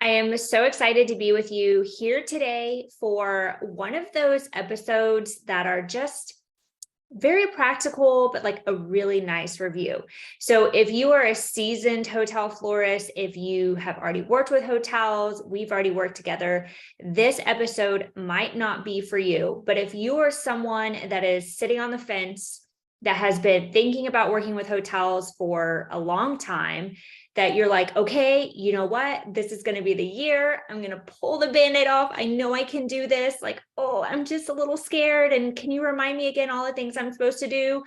I am so excited to be with you here today for one of those episodes that are just very practical, but like a really nice review. So if you are a seasoned hotel florist, if you have already worked with hotels, we've already worked together, this episode might not be for you. But if you are someone that is sitting on the fence, that has been thinking about working with hotels for a long time, that you're like, okay, you know what? This is going to be the year. I'm going to pull the Band-Aid off. I know I can do this. Like, oh, I'm just a little scared. And can you remind me again all the things I'm supposed to do?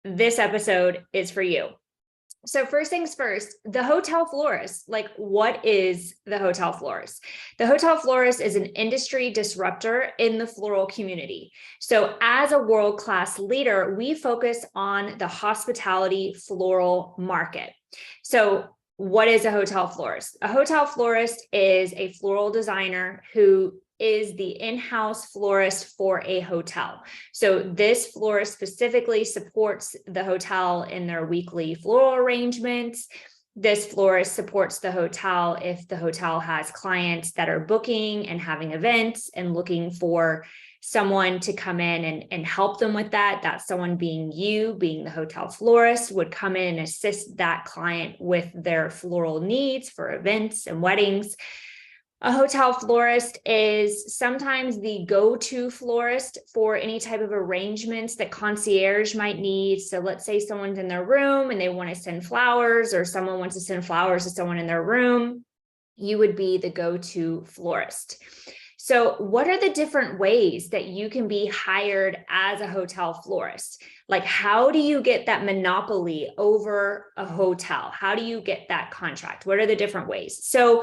This episode is for you. So first things first, the hotel florist, like what is the hotel florist? The hotel florist is an industry disruptor in the floral community. So as a world-class leader, we focus on the hospitality floral market. So what is a hotel florist? A hotel florist is a floral designer who is the in-house florist for a hotel. So this florist specifically supports the hotel in their weekly floral arrangements. This florist supports the hotel if the hotel has clients that are booking and having events and looking for someone to come in and help them with that. That someone being you, being the hotel florist, would come in and assist that client with their floral needs for events and weddings. A hotel florist is sometimes the go-to florist for any type of arrangements that concierge might need. So let's say someone's in their room and they want to send flowers, or someone wants to send flowers to someone in their room. You would be the go-to florist. So what are the different ways that you can be hired as a hotel florist? Like, how do you get that monopoly over a hotel? How do you get that contract? What are the different ways? So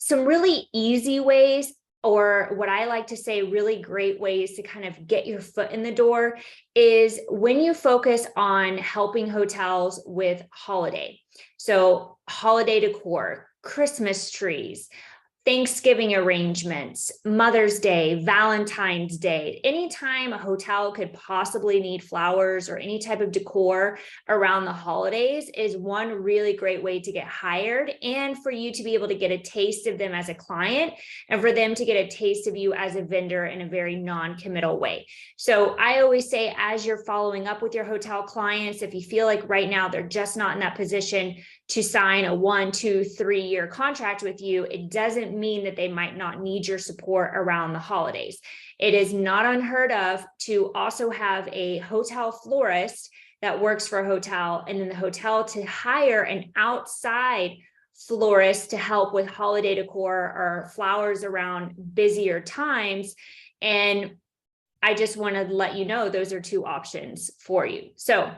some really easy ways, or what I like to say, really great ways to kind of get your foot in the door, is when you focus on helping hotels with holiday. So holiday decor, Christmas trees, Thanksgiving arrangements, Mother's Day, Valentine's Day, anytime a hotel could possibly need flowers or any type of decor around the holidays is one really great way to get hired, and for you to be able to get a taste of them as a client, and for them to get a taste of you as a vendor in a very non-committal way. So I always say, as you're following up with your hotel clients, if you feel like right now they're just not in that position to sign a 1, 2, 3 year contract with you, it doesn't mean that they might not need your support around the holidays. It is not unheard of to also have a hotel florist that works for a hotel, and then the hotel to hire an outside florist to help with holiday decor or flowers around busier times. And I just want to let you know those are two options for you. So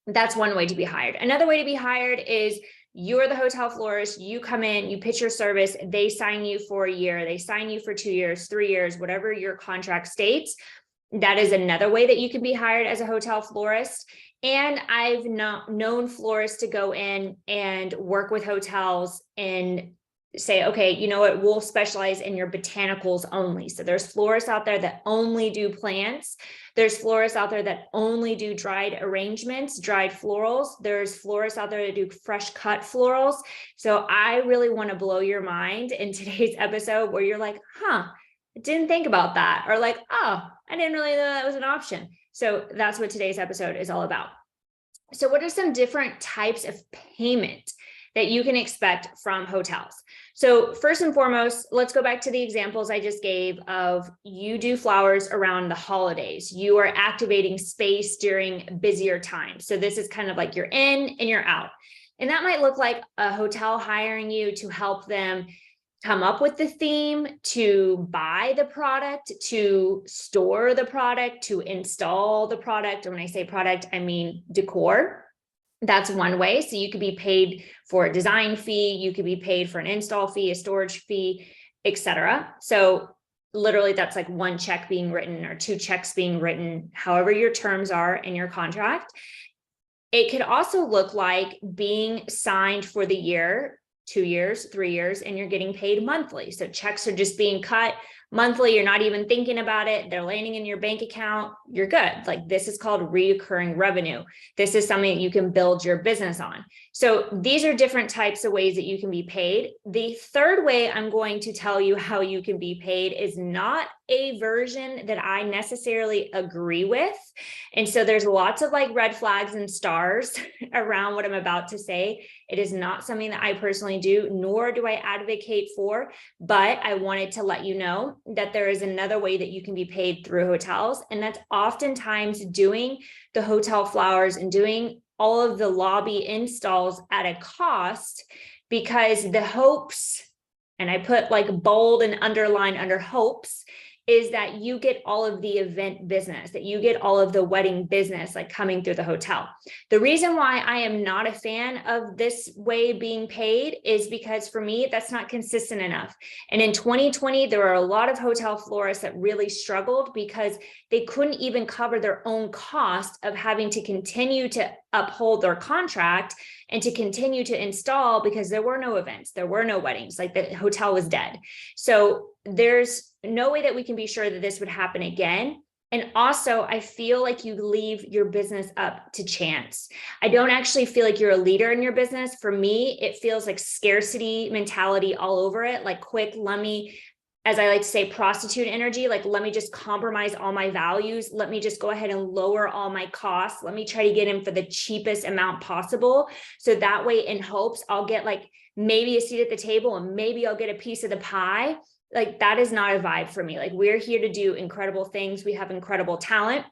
that's one way to be hired. Another way to be hired is you're the hotel florist, you come in, you pitch your service, they sign you for a year, they sign you for 2 years, 3 years, whatever your contract states. That is another way that you can be hired as a hotel florist. And I've known florists to go in and work with hotels and say, okay, you know what, we'll specialize in your botanicals only. So there's florists out there that only do plants. There's florists out there that only do dried arrangements, dried florals. There's florists out there that do fresh cut florals. So I really want to blow your mind in today's episode where you're like, I didn't think about that. Or like, oh, I didn't really know that was an option. So that's what today's episode is all about. So what are some different types of payment that you can expect from hotels? So first and foremost, let's go back to the examples I just gave of you do flowers around the holidays. You are activating space during busier times. So this is kind of like you're in and you're out. And that might look like a hotel hiring you to help them come up with the theme, to buy the product, to store the product, to install the product. And when I say product, I mean decor. That's one way. So you could be paid for a design fee, you could be paid for an install fee, a storage fee, etc. So literally that's like one check being written or 2 checks being written, however your terms are in your contract. It could also look like being signed for the year, 2 years, 3 years, and you're getting paid monthly. So checks are just being cut monthly, you're not even thinking about it, they're landing in your bank account, you're good. Like, this is called recurring revenue. This is something that you can build your business on. So these are different types of ways that you can be paid. The third way I'm going to tell you how you can be paid is not a version that I necessarily agree with. And so there's lots of like red flags and stars around what I'm about to say. It is not something that I personally do, nor do I advocate for, but I wanted to let you know that there is another way that you can be paid through hotels. And that's oftentimes doing the hotel flowers and doing all of the lobby installs at a cost, because the hopes, and I put like bold and underline under hopes, is that you get all of the event business, that you get all of the wedding business like coming through the hotel. The reason why I am not a fan of this way being paid is because for me, that's not consistent enough. And in 2020, there were a lot of hotel florists that really struggled because they couldn't even cover their own cost of having to continue to uphold their contract and to continue to install, because there were no events, there were no weddings, like the hotel was dead. So there's no way that we can be sure that this would happen again. And also, I feel like you leave your business up to chance. I don't actually feel like you're a leader in your business. For me, it feels like scarcity mentality all over it. Like, quick, let me, as I like to say, prostitute energy, like, let me just compromise all my values. Let me just go ahead and lower all my costs. Let me try to get in for the cheapest amount possible. So that way, in hopes, I'll get like maybe a seat at the table and maybe I'll get a piece of the pie. Like, that is not a vibe for me. Like, we're here to do incredible things. We have incredible talent.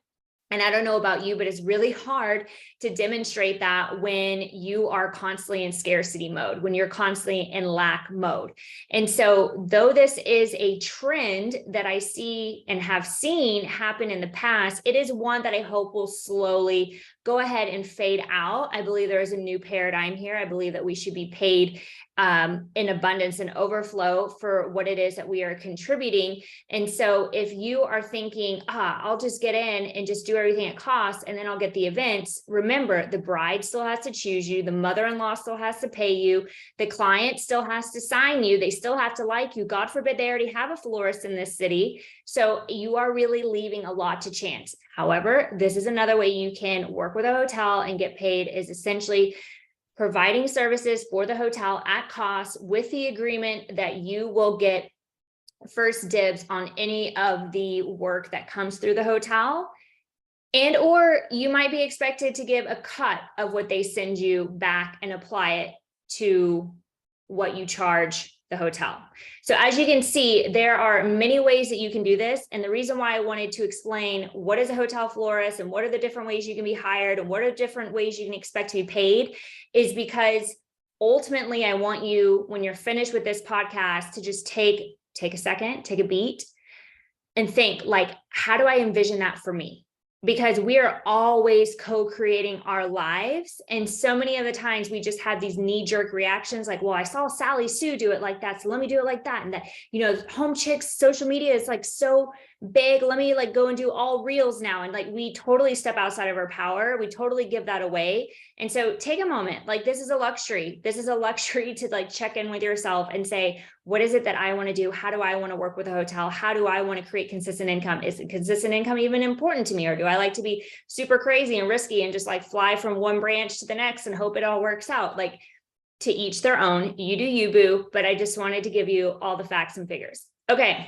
And I don't know about you, but it's really hard to demonstrate that when you are constantly in scarcity mode, when you're constantly in lack mode. And so though this is a trend that I see and have seen happen in the past, it is one that I hope will slowly go ahead and fade out. I believe there is a new paradigm here. I believe that we should be paid in abundance and overflow for what it is that we are contributing. And so if you are thinking, I'll just get in and just do everything at cost and then I'll get the events, remember, the bride still has to choose you. The mother-in-law still has to pay you. The client still has to sign you. They still have to like you. God forbid they already have a florist in this city. So you are really leaving a lot to chance. However, this is another way you can work with a hotel and get paid, is essentially providing services for the hotel at cost with the agreement that you will get first dibs on any of the work that comes through the hotel. And or you might be expected to give a cut of what they send you back and apply it to what you charge the hotel. So as you can see, there are many ways that you can do this. And the reason why I wanted to explain what is a hotel florist and what are the different ways you can be hired and what are different ways you can expect to be paid is because ultimately I want you, when you're finished with this podcast, to just take a second, take a beat and think, like, how do I envision that for me? Because we are always co-creating our lives. And so many of the times we just have these knee-jerk reactions like, well, I saw Sally Sue do it like that, so let me do it like that. And that, Home Chicks social media is like so big. Let me like go and do all reels now. And like, we totally step outside of our power. We totally give that away. And so take a moment, like, this is a luxury. This is a luxury to like check in with yourself and say, what is it that I want to do? How do I want to work with a hotel? How do I want to create consistent income? Is consistent income even important to me? Or do I like to be super crazy and risky and just like fly from one branch to the next and hope it all works out? Like, to each their own, you do you, boo. But I just wanted to give you all the facts and figures. Okay.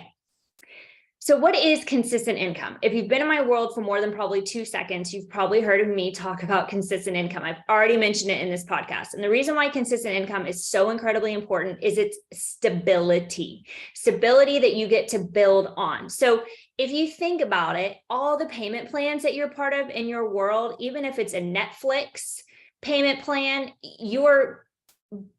So what is consistent income? If you've been in my world for more than probably 2 seconds, you've probably heard of me talk about consistent income. I've already mentioned it in this podcast. And the reason why consistent income is so incredibly important is its stability that you get to build on. So if you think about it, all the payment plans that you're part of in your world, even if it's a Netflix payment plan, you're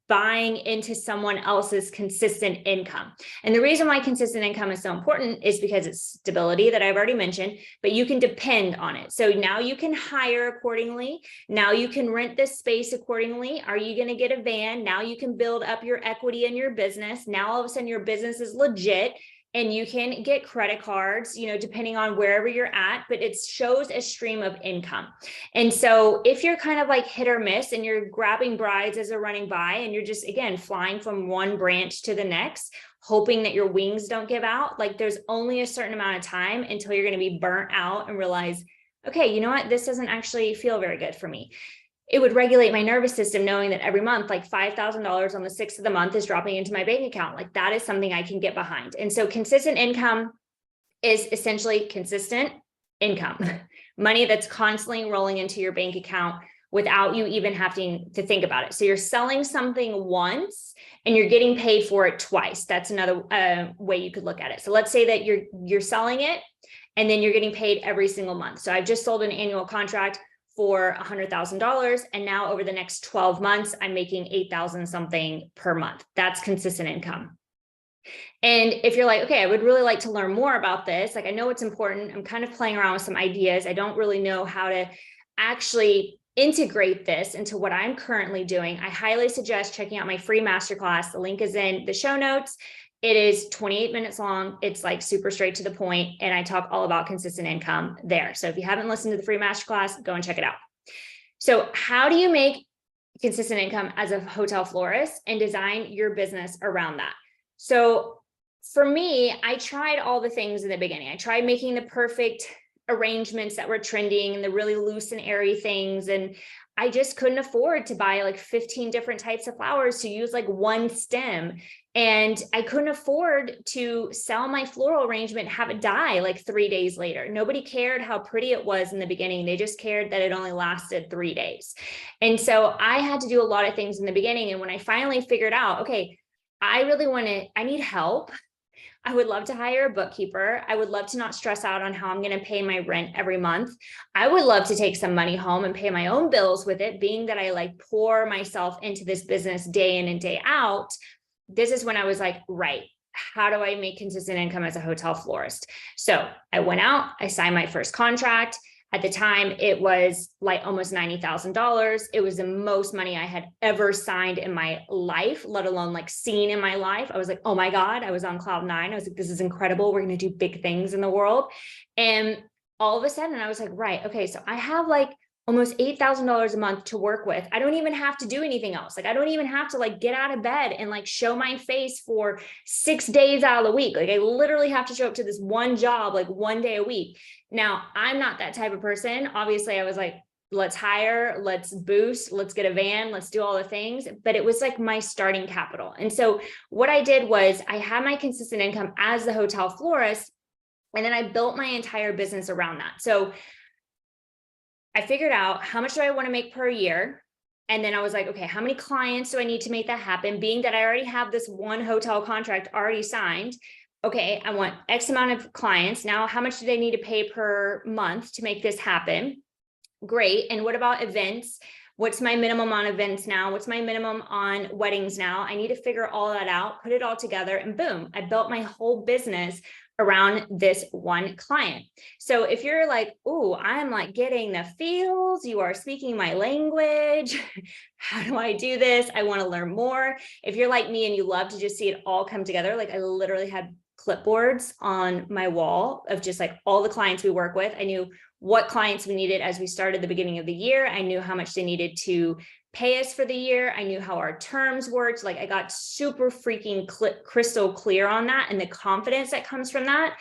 buying into someone else's consistent income. And the reason why consistent income is so important is because it's stability that I've already mentioned, but you can depend on it. So now you can hire accordingly. Now you can rent this space accordingly. Are you going to get a van? Now you can build up your equity in your business. Now all of a sudden your business is legit. and you can get credit cards, depending on wherever you're at, but it shows a stream of income. And so if you're kind of like hit or miss and you're grabbing brides as they're running by and you're just, again, flying from one branch to the next, hoping that your wings don't give out, like there's only a certain amount of time until you're going to be burnt out and realize, okay, you know what? This doesn't actually feel very good for me. It would regulate my nervous system knowing that every month, like $5,000 on the 6th of the month is dropping into my bank account. Like that is something I can get behind. And so consistent income is essentially consistent income, money that's constantly rolling into your bank account without you even having to think about it. So you're selling something once and you're getting paid for it twice. That's another way you could look at it. So let's say that you're selling it and then you're getting paid every single month. So I've just sold an annual contract for $100,000. And now over the next 12 months, I'm making 8,000 something per month. That's consistent income. And if you're like, okay, I would really like to learn more about this. Like, I know it's important. I'm kind of playing around with some ideas. I don't really know how to actually integrate this into what I'm currently doing. I highly suggest checking out my free masterclass. The link is in the show notes. It is 28 minutes long. It's like super straight to the point. And I talk all about consistent income there. So if you haven't listened to the free masterclass, go and check it out. So how do you make consistent income as a hotel florist and design your business around that? So for me, I tried all the things in the beginning. I tried making the perfect arrangements that were trending and the really loose and airy things. And I just couldn't afford to buy like 15 different types of flowers to use like one stem. And I couldn't afford to sell my floral arrangement, have it die like 3 days later. Nobody cared how pretty it was in the beginning. They just cared that it only lasted 3 days. And so I had to do a lot of things in the beginning. And when I finally figured out, okay, I need help. I would love to hire a bookkeeper. I would love to not stress out on how I'm going to pay my rent every month. I would love to take some money home and pay my own bills with it, being that I like pour myself into this business day in and day out. This is when I was like, right, how do I make consistent income as a hotel florist? So I went out, I signed my first contract. At the time, it was like almost $90,000. It was the most money I had ever signed in my life, let alone like seen in my life. I was like, oh my God, I was on cloud nine. I was like, this is incredible. We're going to do big things in the world. And all of a sudden I was like, right, okay, so I have like almost $8,000 a month to work with. I don't even have to do anything else. Like, I don't even have to like get out of bed and like show my face for 6 days out of the week. Like, I literally have to show up to this one job, like 1 day a week. Now, I'm not that type of person. Obviously, I was like, let's hire, let's boost, let's get a van, let's do all the things. But it was like my starting capital. And so what I did was I had my consistent income as the hotel florist, and then I built my entire business around that. So I figured out how much do I want to make per year. And then I was like, okay, how many clients do I need to make that happen? Being that I already have this one hotel contract already signed. Okay, I want X amount of clients. Now, how much do they need to pay per month to make this happen? Great. And what about events? What's my minimum on events now? What's my minimum on weddings now? I need to figure all that out, put it all together, and boom, I built my whole business around this one client. So if you're like, oh, I'm like getting the feels, you are speaking my language. How do I do this? I want to learn more. If you're like me and you love to just see it all come together, like I literally had clipboards on my wall of just like all the clients we work with. I knew what clients we needed as we started the beginning of the year. I knew how much they needed to pay us for the year. I knew how our terms worked. Like, I got super freaking crystal clear on that, and the confidence that comes from that,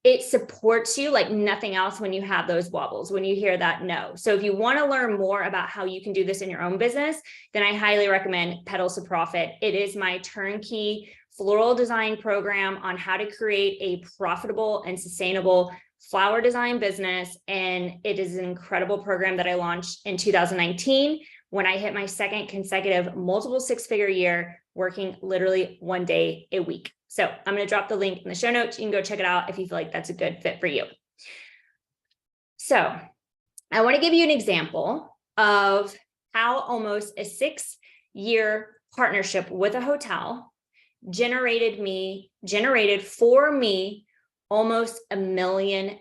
it supports you like nothing else when you have those wobbles, when you hear that no. So if you want to learn more about how you can do this in your own business, then I highly recommend Petals to Profit. It is my turnkey floral design program on how to create a profitable and sustainable flower design business. And it is an incredible program that I launched in 2019 when I hit my second consecutive multiple six-figure year, working literally 1 day a week. So I'm going to drop the link in the show notes. You can go check it out if you feel like that's a good fit for you. So I want to give you an example of how almost a 6-year partnership with a hotel generated for me almost $1 million,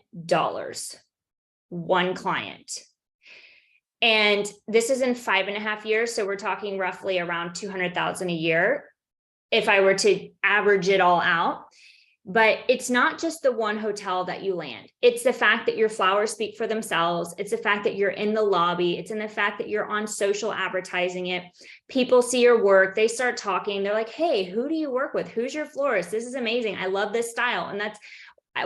one client. And this is in 5.5 years. So we're talking roughly around $200,000 a year if I were to average it all out. But it's not just the one hotel that you land. It's the fact that your flowers speak for themselves. It's the fact that you're in the lobby. It's in the fact that you're on social advertising it. People see your work. They start talking. They're like, hey, who do you work with? Who's your florist? This is amazing. I love this style. And that's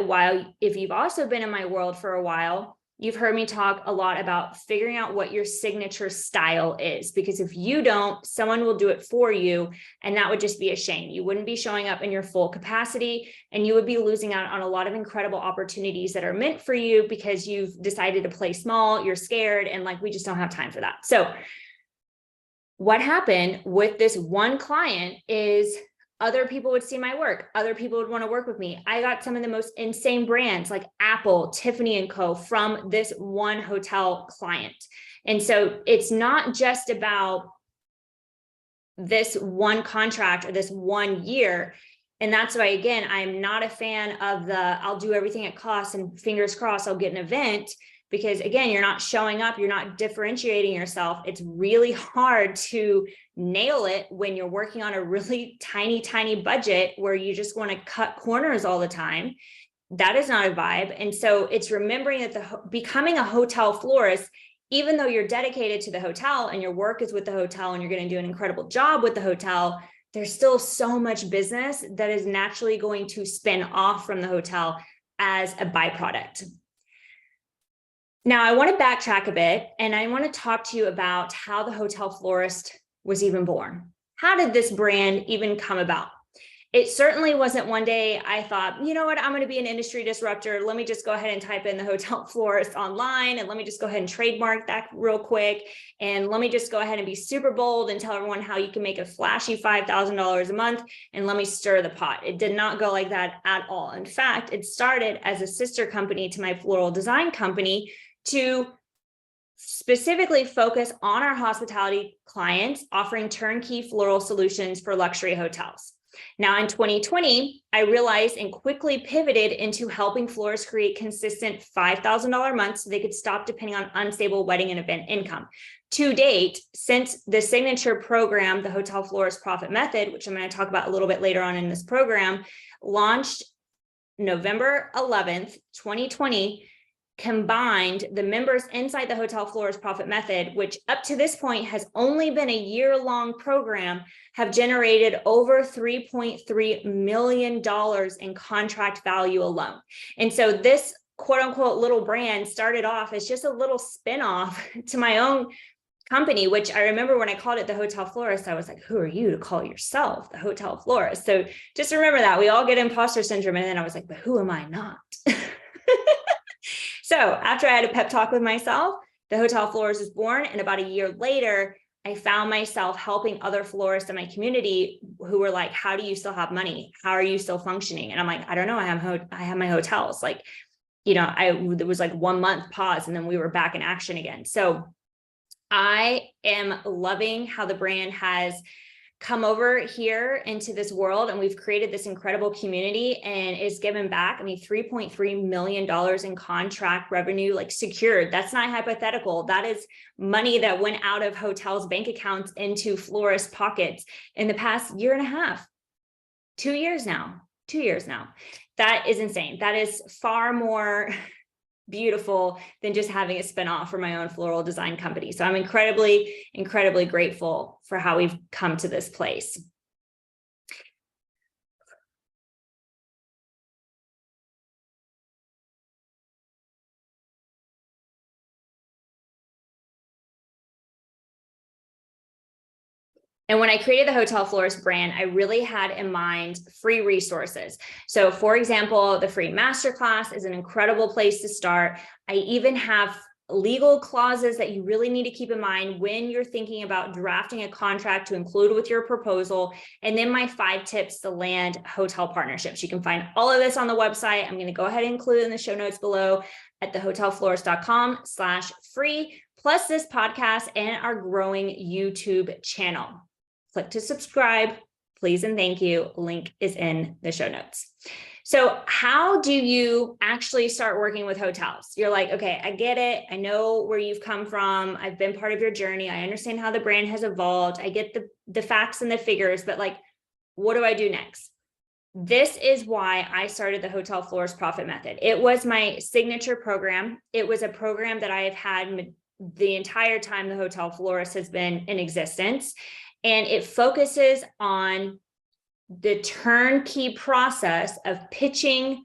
why, if you've also been in my world for a while, you've heard me talk a lot about figuring out what your signature style is, because if you don't, someone will do it for you. And that would just be a shame. You wouldn't be showing up in your full capacity, and you would be losing out on a lot of incredible opportunities that are meant for you because you've decided to play small, you're scared, and like, we just don't have time for that. So what happened with this one client is other people would see my work. Other people would want to work with me. I got some of the most insane brands like Apple, Tiffany & Co. from this one hotel client. And so it's not just about this one contract or this 1 year. And that's why, again, I'm not a fan of the, I'll do everything at cost and fingers crossed I'll get an event, because again, you're not showing up, you're not differentiating yourself. It's really hard to nail it when you're working on a really tiny budget where you just want to cut corners all the time. That is not a vibe. And so it's remembering that becoming a hotel florist, even though you're dedicated to the hotel and your work is with the hotel and you're going to do an incredible job with the hotel, there's still so much business that is naturally going to spin off from the hotel as a byproduct. Now, I want to backtrack a bit, and I want to talk to you about how the Hotel Florist was even born. How did this brand even come about? It certainly wasn't one day I thought, you know what, I'm going to be an industry disruptor. Let me just go ahead and type in the Hotel Florist online, and let me just go ahead and trademark that real quick. And let me just go ahead and be super bold and tell everyone how you can make a flashy $5,000 a month, and let me stir the pot. It did not go like that at all. In fact, it started as a sister company to my floral design company, to specifically focus on our hospitality clients, offering turnkey floral solutions for luxury hotels. Now in 2020, I realized and quickly pivoted into helping florists create consistent $5,000 months so they could stop depending on unstable wedding and event income. To date, since the signature program, the Hotel Florist Profit Method, which I'm going to talk about a little bit later on in this program, launched November 11th, 2020, combined the members inside the Hotel Florist Profit Method, which up to this point has only been a year-long program, have generated over $3.3 million in contract value alone. And so this quote unquote little brand started off as just a little spin-off to my own company, which I remember when I called it the Hotel Florist, I was like, who are you to call yourself the Hotel Florist? So just remember that we all get imposter syndrome. And then I was like, but who am I not? So after I had a pep talk with myself, the Hotel Florist was born. And about a year later, I found myself helping other florists in my community who were like, how do you still have money? How are you still functioning? And I'm like, I don't know. I have my hotels. Like, you know, there was like 1 month pause and then we were back in action again. So I am loving how the brand has come over here into this world, and we've created this incredible community and is given back. I mean, $3.3 million in contract revenue, like secured. That's not hypothetical. That is money that went out of hotels' bank accounts into florist pockets in the past year and a half, 2 years now. That is insane. That is far more beautiful than just having a spinoff for my own floral design company. So I'm incredibly grateful for how we've come to this place. And when I created the Hotel Florist brand, I really had in mind free resources. So for example, the free masterclass is an incredible place to start. I even have legal clauses that you really need to keep in mind when you're thinking about drafting a contract to include with your proposal. And then my 5 tips to land hotel partnerships. You can find all of this on the website. I'm going to go ahead and include in the show notes below at thehotelflorist.com/free, plus this podcast and our growing YouTube channel. Click to subscribe, please and thank you. Link is in the show notes. So how do you actually start working with hotels? You're like, okay, I get it. I know where you've come from. I've been part of your journey. I understand how the brand has evolved. I get the facts and the figures, but like, what do I do next? This is why I started the Hotel Florist Profit Method. It was my signature program. It was a program that I have had the entire time the Hotel Florist has been in existence. And it focuses on the turnkey process of pitching,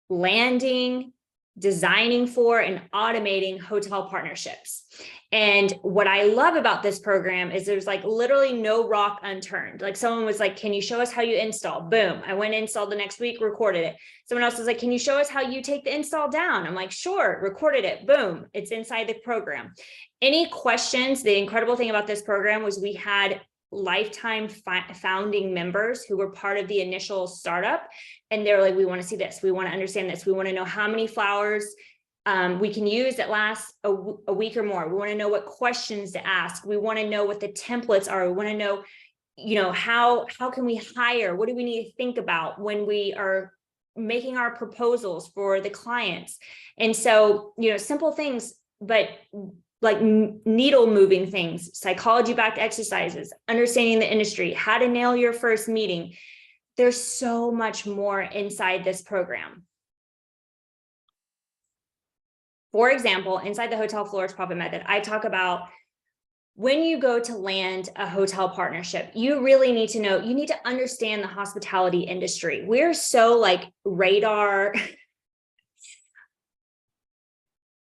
landing, designing for, and automating hotel partnerships. And what I love about this program is there's like literally no rock unturned. Like someone was like, can you show us how you install? Boom. I went and installed the next week, recorded it. Someone else was like, can you show us how you take the install down? I'm like, sure, recorded it. Boom. It's inside the program. Any questions? The incredible thing about this program was we had lifetime founding members who were part of the initial startup. And they're like, we want to see this. We want to understand this. We want to know how many flowers we can use that lasts a week or more. We want to know what questions to ask. We want to know what the templates are. We want to know, you know, how can we hire? What do we need to think about when we are making our proposals for the clients? And so, you know, simple things, but like needle moving things, psychology backed exercises, understanding the industry, how to nail your first meeting. There's so much more inside this program. For example, inside the Hotel Florist Profit Method, I talk about when you go to land a hotel partnership, you really need to know, you need to understand the hospitality industry. We're so like radar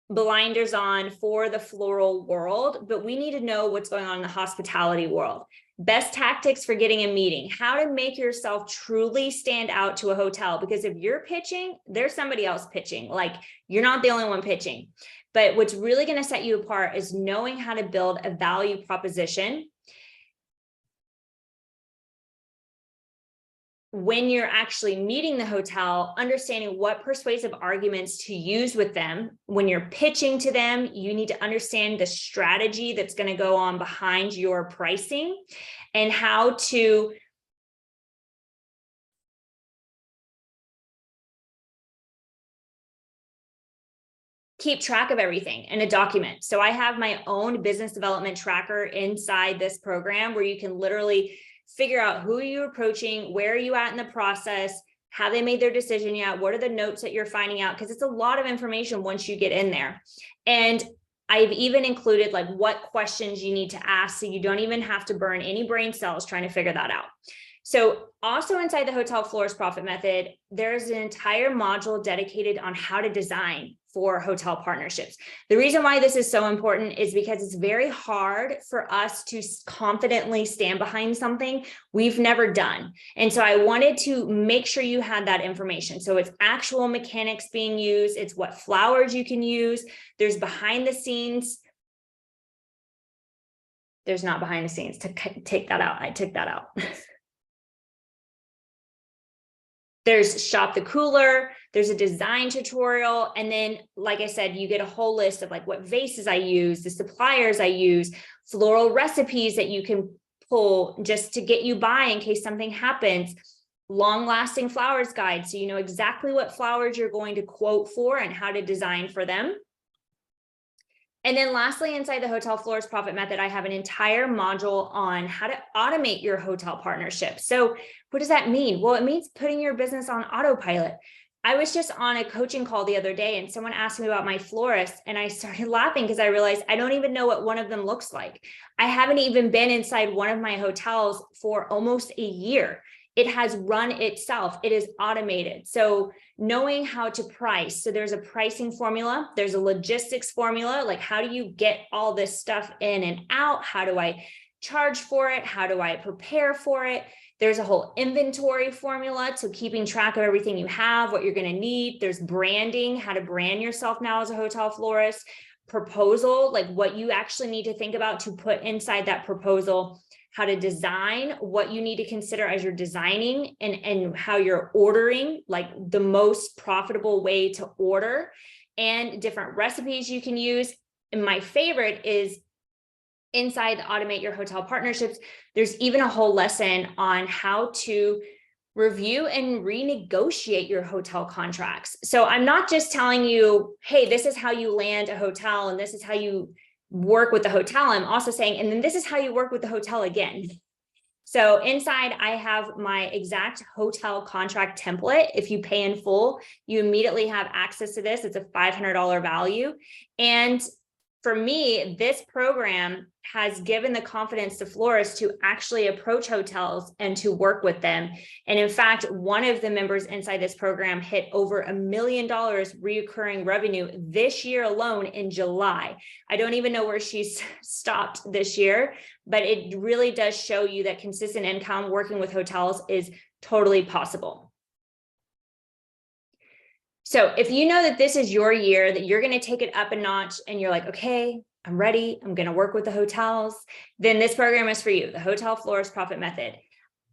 blinders on for the floral world, but we need to know what's going on in the hospitality world. Best tactics for getting a meeting, how to make yourself truly stand out to a hotel, because if you're pitching, there's somebody else pitching. Like you're not the only one pitching. But what's really going to set you apart is knowing how to build a value proposition when you're actually meeting the hotel, understanding what persuasive arguments to use with them. When you're pitching to them, you need to understand the strategy that's going to go on behind your pricing and how to keep track of everything in a document. So I have my own business development tracker inside this program where you can literally figure out who you're approaching, where are you at in the process, have they made their decision yet, what are the notes that you're finding out, because it's a lot of information once you get in there. And I've even included like what questions you need to ask so you don't even have to burn any brain cells trying to figure that out. So also inside the Hotel Florist Profit Method, there's an entire module dedicated on how to design for hotel partnerships. The reason why this is so important is because it's very hard for us to confidently stand behind something we've never done. And so I wanted to make sure you had that information. So it's actual mechanics being used. It's what flowers you can use. There's behind the scenes. There's not behind the scenes. To take that out. I took that out. There's shop the cooler, there's a design tutorial. And then, like I said, you get a whole list of like what vases I use, the suppliers I use, floral recipes that you can pull just to get you by in case something happens, long lasting flowers guide. So you know exactly what flowers you're going to quote for and how to design for them. And then lastly, inside the Hotel Florist Profit Method, I have an entire module on how to automate your hotel partnership. So what does that mean? Well, it means putting your business on autopilot. I was just on a coaching call the other day and someone asked me about my florist and I started laughing because I realized I don't even know what one of them looks like. I haven't even been inside one of my hotels for almost a year. It has run itself. It is automated. So knowing how to price. So there's a pricing formula. There's a logistics formula. Like how do you get all this stuff in and out? How do I charge for it? How do I prepare for it? There's a whole inventory formula. So keeping track of everything you have, what you're going to need. There's branding, how to brand yourself now as a hotel florist. Proposal, like what you actually need to think about to put inside that proposal. How to design, what you need to consider as you're designing and how you're ordering, like the most profitable way to order, and different recipes you can use. And my favorite is inside the Automate Your Hotel Partnerships, there's even a whole lesson on how to review and renegotiate your hotel contracts. So I'm not just telling you, hey, this is how you land a hotel and this is how you work with the hotel. I'm also saying, and then this is how you work with the hotel again. So inside, I have my exact hotel contract template. If you pay in full, you immediately have access to this. It's a $500 value. And for me, this program has given the confidence to florists to actually approach hotels and to work with them. And in fact, one of the members inside this program hit over $1 million recurring revenue this year alone in July. I don't even know where she's stopped this year, but it really does show you that consistent income working with hotels is totally possible. So if you know that this is your year, that you're going to take it up a notch and you're like, okay, I'm ready, I'm going to work with the hotels, then this program is for you, the Hotel Florist Profit Method.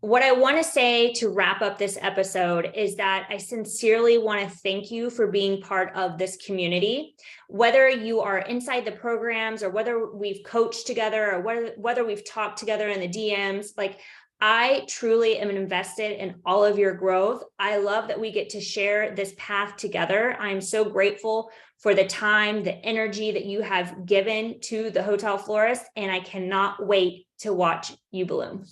What I want to say to wrap up this episode is that I sincerely want to thank you for being part of this community. Whether you are inside the programs or whether we've coached together or whether we've talked together in the DMs, like, I truly am invested in all of your growth. I love that we get to share this path together. I'm so grateful for the time, the energy that you have given to the Hotel Florist, and I cannot wait to watch you bloom.